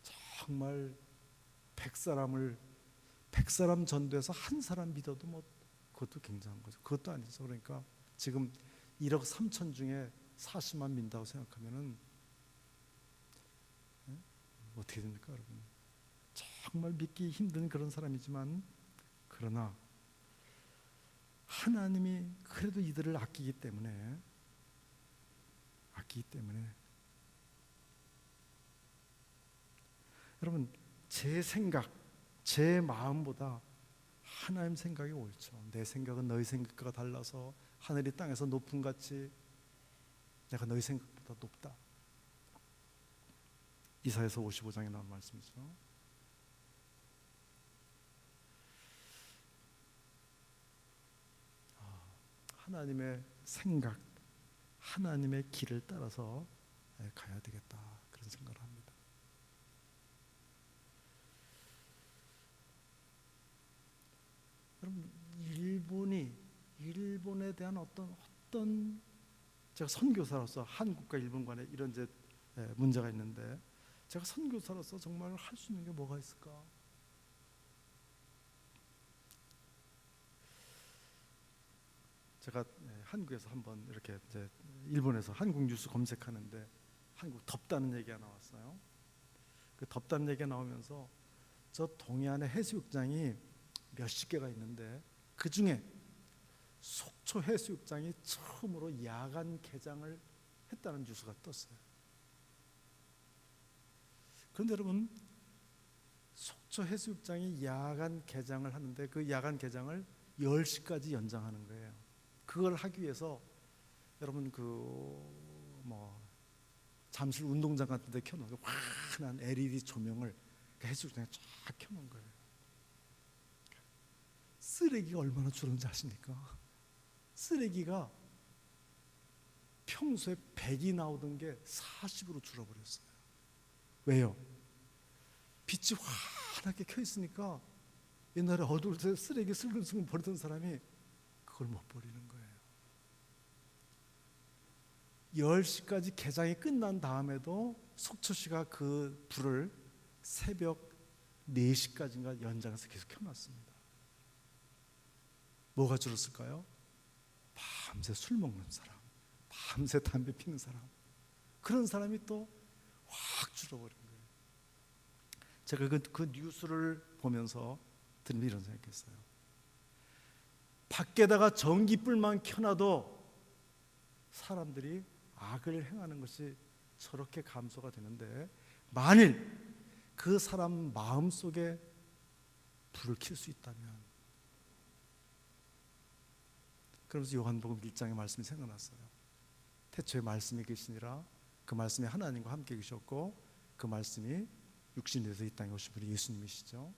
정말 100사람 전도해서 한 사람 믿어도 뭐 그것도 굉장한 거죠. 그것도 아니죠. 그러니까 지금 1억 3천 중에 40만 민다고 생각하면은 어떻게 됩니까, 여러분? 정말 믿기 힘든 그런 사람이지만, 그러나 하나님이 그래도 이들을 아끼기 때문에 여러분, 제 생각, 제 마음보다 하나님 생각이 옳죠. 내 생각은 너희 생각과 달라서 하늘이 땅에서 높음 같이 내가 너희 생각보다 높다. 이사야서 55장에 나온 말씀이죠. 하나님의 생각, 하나님의 길을 따라서 가야 되겠다, 그런 생각을 합니다. 여러분, 일본에 대한 어떤 제가 선교사로서 한국과 일본 간에 이런 이제 문제가 있는데, 제가 선교사로서 정말 할 수 있는 게 뭐가 있을까? 제가 한국에서 한번 이렇게 이제 일본에서 한국 뉴스 검색하는데 한국 덥다는 얘기가 나왔어요. 그 덥다는 얘기가 나오면서 저 동해안의 해수욕장이 몇십 개가 있는데 그 중에 속초 해수욕장이 처음으로 야간 개장을 했다는 뉴스가 떴어요. 그런데 여러분, 속초 해수욕장이 야간 개장을 하는데 그 야간 개장을 10시까지 연장하는 거예요. 그걸 하기 위해서 여러분 잠실 운동장 같은 데 켜놓은 환한 LED 조명을 그 해수욕장에 쫙 켜놓은 거예요. 쓰레기가 얼마나 줄었는지 아십니까? 쓰레기가 평소에 100이 나오던 게 40으로 줄어버렸어요. 왜요? 빛이 환하게 켜 있으니까 옛날에 어두울 때 쓰레기 슬금슬금 버리던 사람이 그걸 못 버리는 거예요. 10시까지 개장이 끝난 다음에도 속초시가 그 불을 새벽 4시까지인가 연장해서 계속 켜놨습니다. 뭐가 줄었을까요? 밤새 술 먹는 사람, 밤새 담배 피는 사람, 그런 사람이 또 확 줄어버린 거예요. 제가 그 뉴스를 보면서 들으면 이런 생각했어요. 밖에다가 전기불만 켜놔도 사람들이 악을 행하는 것이 저렇게 감소가 되는데, 만일 그 사람 마음속에 불을 켤 수 있다면, 그러면서 요한복음 1장의 말씀이 생각났어요. 태초에 말씀이 계시니라, 그 말씀이 하나님과 함께 계셨고 그 말씀이 육신이 돼서 이 땅에 오신 분이 예수님이시죠.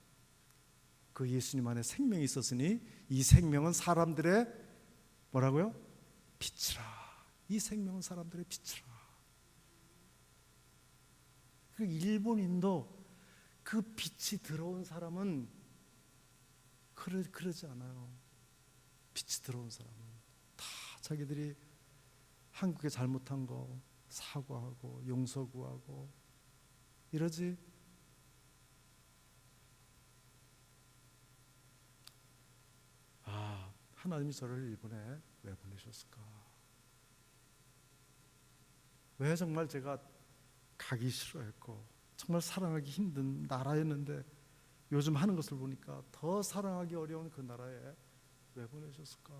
그 예수님 안에 생명이 있었으니 이 생명은 사람들의 뭐라고요? 빛이라. 이 생명은 사람들의 빛이라. 그 일본인도 그 빛이 들어온 사람은 그러지 않아요. 빛이 들어온 사람은 다 자기들이 한국에 잘못한 거 사과하고 용서 구하고 이러지. 하나님이 저를 일본에 왜 보내셨을까? 왜 정말 제가 가기 싫어했고 정말 사랑하기 힘든 나라였는데 요즘 하는 것을 보니까 더 사랑하기 어려운 그 나라에 왜 보내셨을까?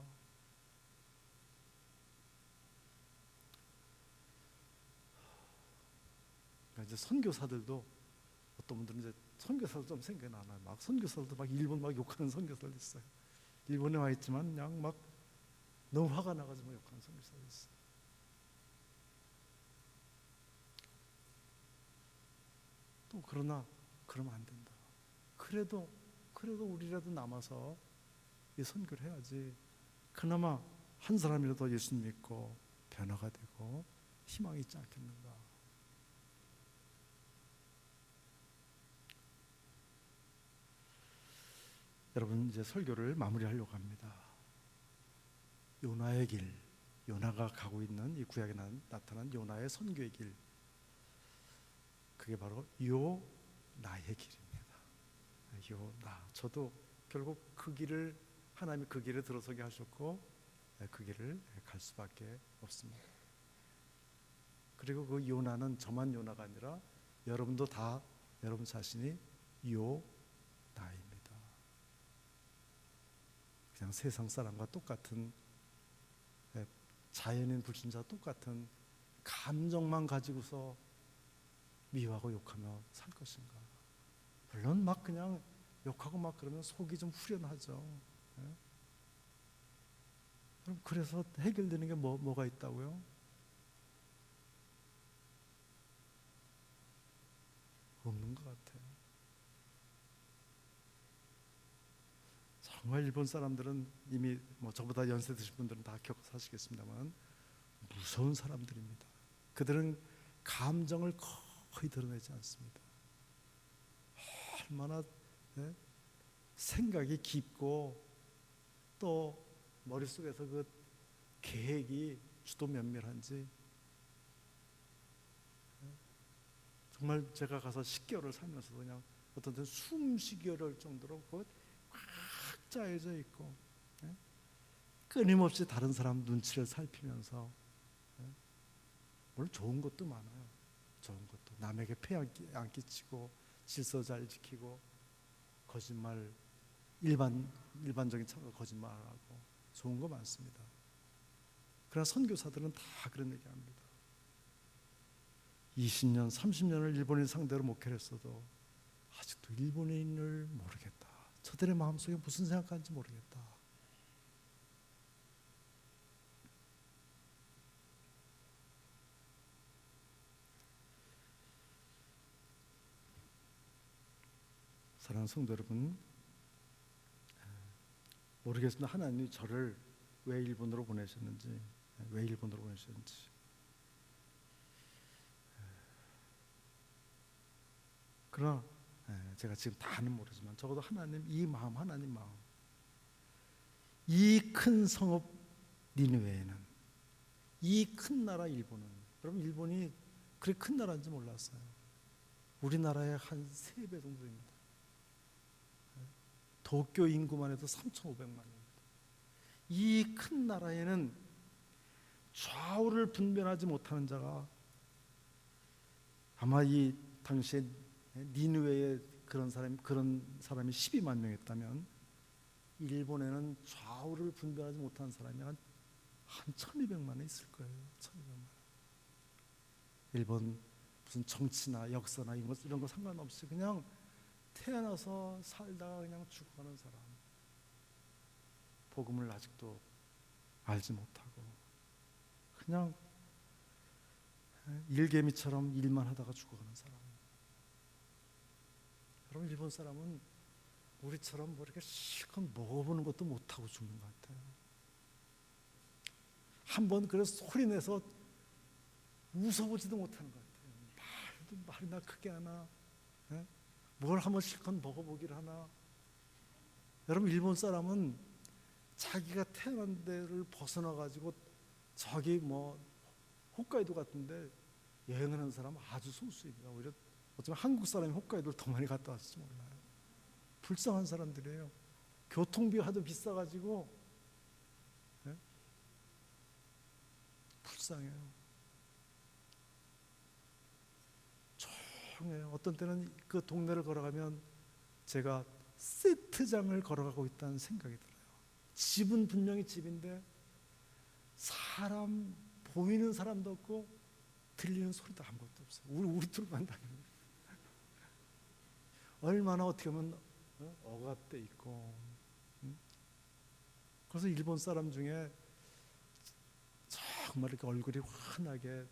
그러니까 이제 선교사들도 어떤 분들은 이제 선교사도 좀 생각나요. 막 선교사들도 막 일본 막 욕하는 선교사들 있어요. 일본에 와 있지만 그냥 막 너무 화가 나가지고 욕하는 선교사들 있어요. 또 그러나 그러면 안 된다. 그래도 우리라도 남아서 이 선교를 해야지. 그나마 한 사람이라도 예수 믿고 변화가 되고 희망이 있지 않겠는가. 여러분 이제 설교를 마무리하려고 합니다. 요나의 길, 요나가 가고 있는 이 구약에 나타난 요나의 선교의 길, 그게 바로 요나의 길입니다. 요나. 저도 결국 그 길을 하나님이 그 길에 들어서게 하셨고 그 길을 갈 수밖에 없습니다. 그리고 그 요나는 저만 요나가 아니라 여러분도 다 여러분 자신이 요나입니다. 그냥 세상 사람과 똑같은 자연인 불신자와 똑같은 감정만 가지고서 미워하고 욕하며 살 것인가? 물론 막 그냥 욕하고 막 그러면 속이 좀 후련하죠. 그럼 그래서 해결되는 게 뭐가 있다고요? 없는 것 같아요. 정말 일본 사람들은 이미 뭐 저보다 연세 드신 분들은 다 겪어서 하시겠습니다만 무서운 사람들입니다. 그들은 감정을 거의 드러내지 않습니다. 얼마나 생각이 깊고 또 머릿속에서 그 계획이 주도 면밀한지. 정말 제가 가서 10개월을 살면서도 그냥 어떤 때는 숨쉬기 어려울 정도로 꽉 짜여져 있고 끊임없이 다른 사람 눈치를 살피면서, 물론 좋은 것도 많아요. 좋은 것도 남에게 폐 안 끼치고 질서 잘 지키고 거짓말 일반적인 차로 거짓말하고 좋은 거 많습니다. 그러나 선교사들은 다 그런 얘기합니다. 20년, 30년을 일본인 상대로 목회를 했어도 아직도 일본인을 모르겠다. 저들의 마음속에 무슨 생각하는지 모르겠다. 사랑하는 성도 여러분, 모르겠습니다. 하나님이 저를 왜 일본으로 보내셨는지, 그러나 제가 지금 다는 모르지만 적어도 하나님 이 마음, 하나님 마음, 이 큰 성읍 니느웨에는, 이 큰 나라 일본은, 여러분 일본이 그렇게 큰 나라인지 몰랐어요. 우리나라의 한 3배 정도 됩니다. 도쿄 인구만 해도 3,500만입니다. 이 큰 나라에는 좌우를 분별하지 못하는 자가, 아마 이 당시에 니느웨에 그런 사람이 12만 명이었다면 일본에는 좌우를 분별하지 못하는 사람이 한 1,200만에 있을 거예요. 1,200만. 일본 무슨 정치나 역사나 이런 거 상관없이 그냥 태어나서 살다가 그냥 죽어가는 사람, 복음을 아직도 알지 못하고 그냥 일개미처럼 일만 하다가 죽어가는 사람. 여러분 일본 사람은 우리처럼 뭐 이렇게 실컷 먹어보는 것도 못하고 죽는 것 같아요. 한번 그래서 소리내서 웃어보지도 못하는 것 같아요. 말이나 크게 하나, 뭘 한번 실컷 먹어보기를 하나. 여러분 일본 사람은 자기가 태어난 데를 벗어나가지고 저기 뭐 홋카이도 같은데 여행하는 사람은 아주 소수입니다. 오히려 어쩌면 한국 사람이 홋카이도를 더 많이 갔다 왔을지 몰라요. 불쌍한 사람들이에요. 교통비 하도 비싸가지고 불쌍해요. 조용해요. 어떤 때는 그 동네를 걸어가면 제가 세트장을 걸어가고 있다는 생각이 들어요. 집은 분명히 집인데 사람, 보이는 사람도 없고 들리는 소리도 아무것도 없어요. 우리 둘만 다니는 거예요. 얼마나 어떻게 보면 억압돼 있고. 그래서 일본 사람 중에 정말 이렇게 얼굴이 환하게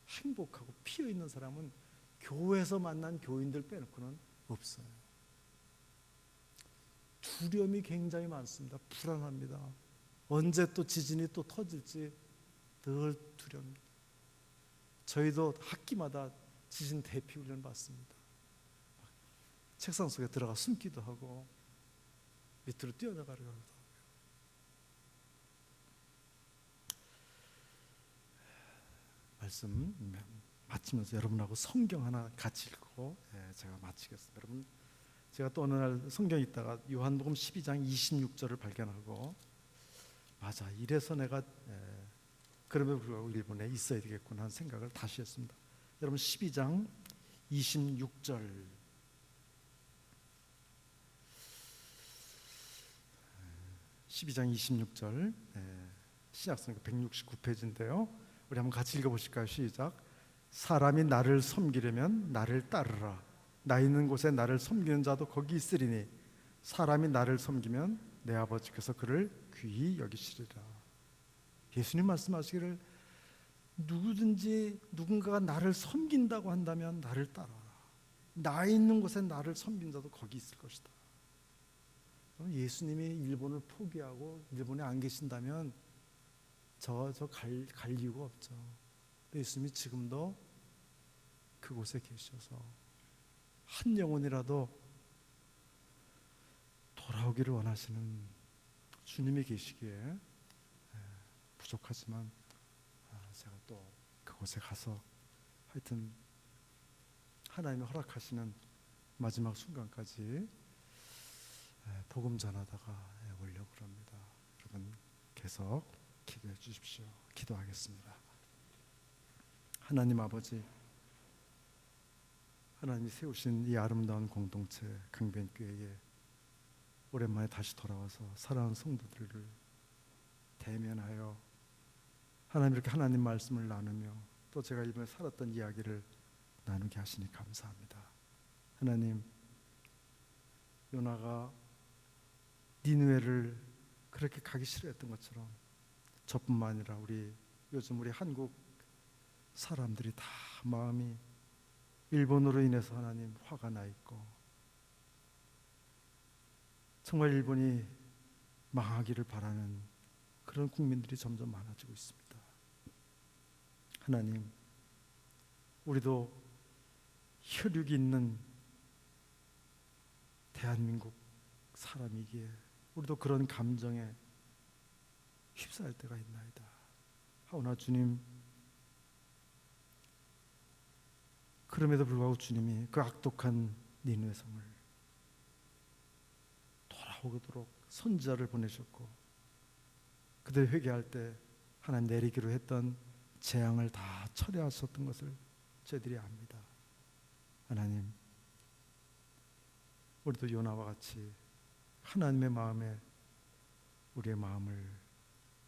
행복하고 피어 있는 사람은 교회에서 만난 교인들 빼놓고는 없어요. 두려움이 굉장히 많습니다. 불안합니다. 언제 또 지진이 또 터질지 늘 두려웁니다. 저희도 학기마다 지진 대피 훈련 받습니다. 책상 속에 들어가 숨기도 하고 밑으로 뛰어나가려고 하기도 하고요. 말씀 마치면서 여러분하고 성경 하나 같이 읽고 제가 마치겠습니다. 여러분, 제가 또 어느 날 성경 읽다가 요한복음 12장 26절을 발견하고, 맞아, 이래서 내가 그럼에도 불구하고 일본에 있어야 되겠구나 하는 생각을 다시 했습니다. 여러분, 12장 26절, 신약성경 169페이지인데요. 우리 한번 같이 읽어보실까요? 시작. 사람이 나를 섬기려면 나를 따르라. 나 있는 곳에 나를 섬기는 자도 거기 있으리니 사람이 나를 섬기면 내 아버지께서 그를 귀히 여기시리라. 예수님 말씀하시기를 누구든지 누군가가 나를 섬긴다고 한다면 나를 따라라. 나 있는 곳에 나를 섬긴 자도 거기 있을 것이다. 예수님이 일본을 포기하고 일본에 안 계신다면 저 갈 이유가 없죠. 예수님이 지금도 그곳에 계셔서 한 영혼이라도 돌아오기를 원하시는 주님이 계시기에 부족하지만 제가 또 그곳에 가서 하여튼 하나님이 허락하시는 마지막 순간까지 복음 전하다가 오려고 합니다. 여러분 계속 기도해 주십시오. 기도하겠습니다. 하나님 아버지, 하나님이 세우신 이 아름다운 공동체 강변교회에 오랜만에 다시 돌아와서 사랑하는 성도들을 대면하여 하나님 이렇게 하나님 말씀을 나누며 또 제가 이번에 살았던 이야기를 나누게 하시니 감사합니다. 하나님, 요나가 니느웨를 그렇게 가기 싫어했던 것처럼 저뿐만 아니라 요즘 우리 한국 사람들이 다 마음이 일본으로 인해서 하나님 화가 나 있고 정말 일본이 망하기를 바라는 그런 국민들이 점점 많아지고 있습니다. 하나님, 우리도 혈육이 있는 대한민국 사람이기에 우리도 그런 감정에 휩싸일 때가 있나이다. 하오나 주님, 그럼에도 불구하고 주님이 그 악독한 니느웨 성을 돌아오도록 선지자를 보내셨고 그들 회개할 때 하나님 내리기로 했던 재앙을 다 철회하셨던 것을 저희들이 압니다. 하나님, 우리도 요나와 같이 하나님의 마음에 우리의 마음을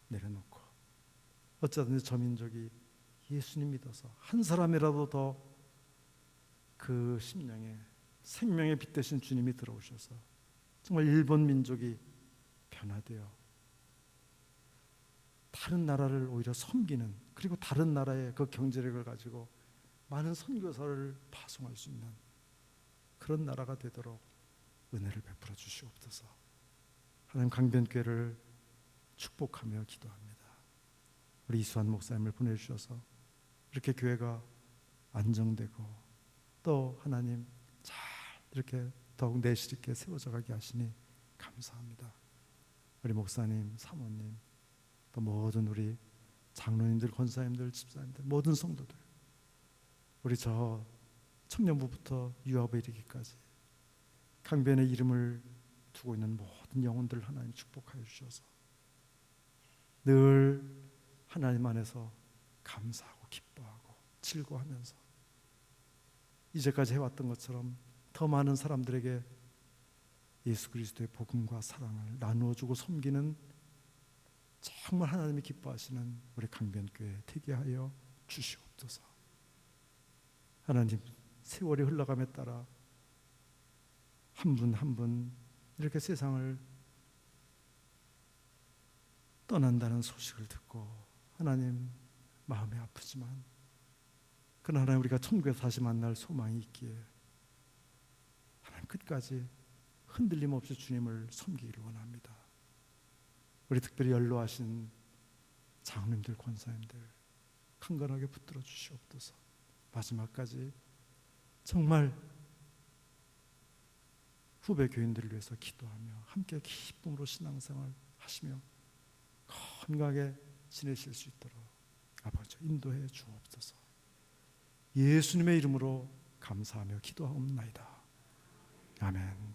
내려놓고 어쩌든지 저 민족이 예수님 믿어서 한 사람이라도 더 그 심령에 생명의 빛 되신 주님이 들어오셔서 정말 일본 민족이 변화되어 다른 나라를 오히려 섬기는, 그리고 다른 나라의 그 경제력을 가지고 많은 선교사를 파송할 수 있는 그런 나라가 되도록 은혜를 베풀어 주시옵소서. 하나님, 강변교회를 축복하며 기도합니다. 우리 이수환 목사님을 보내주셔서 이렇게 교회가 안정되고 또 하나님 잘 이렇게 더욱 내실 있게 세워져 가게 하시니 감사합니다. 우리 목사님, 사모님, 또 모든 우리 장로님들, 권사님들, 집사님들, 모든 성도들, 우리 저 청년부부터 유아부에 이르기까지 강변의 이름을 두고 있는 모든 영혼들 하나님 축복하여 주셔서 늘 하나님 안에서 감사하고 기뻐하고 즐거워하면서 이제까지 해왔던 것처럼 더 많은 사람들에게 예수 그리스도의 복음과 사랑을 나누어주고 섬기는 정말 하나님이 기뻐하시는 우리 강변교회 되게 하여 주시옵소서. 하나님, 세월이 흘러감에 따라 한 분 한 분 이렇게 세상을 떠난다는 소식을 듣고 하나님 마음이 아프지만 그러나 하나님 우리가 천국에서 다시 만날 소망이 있기에 하나님 끝까지 흔들림 없이 주님을 섬기기를 원합니다. 우리 특별히 연로하신 장로님들, 권사님들 강건하게 붙들어 주시옵소서. 마지막까지 정말 후배 교인들을 위해서 기도하며 함께 기쁨으로 신앙생활 하시며 건강하게 지내실 수 있도록 아버지 인도해 주옵소서. 예수님의 이름으로 감사하며 기도하옵나이다. 아멘.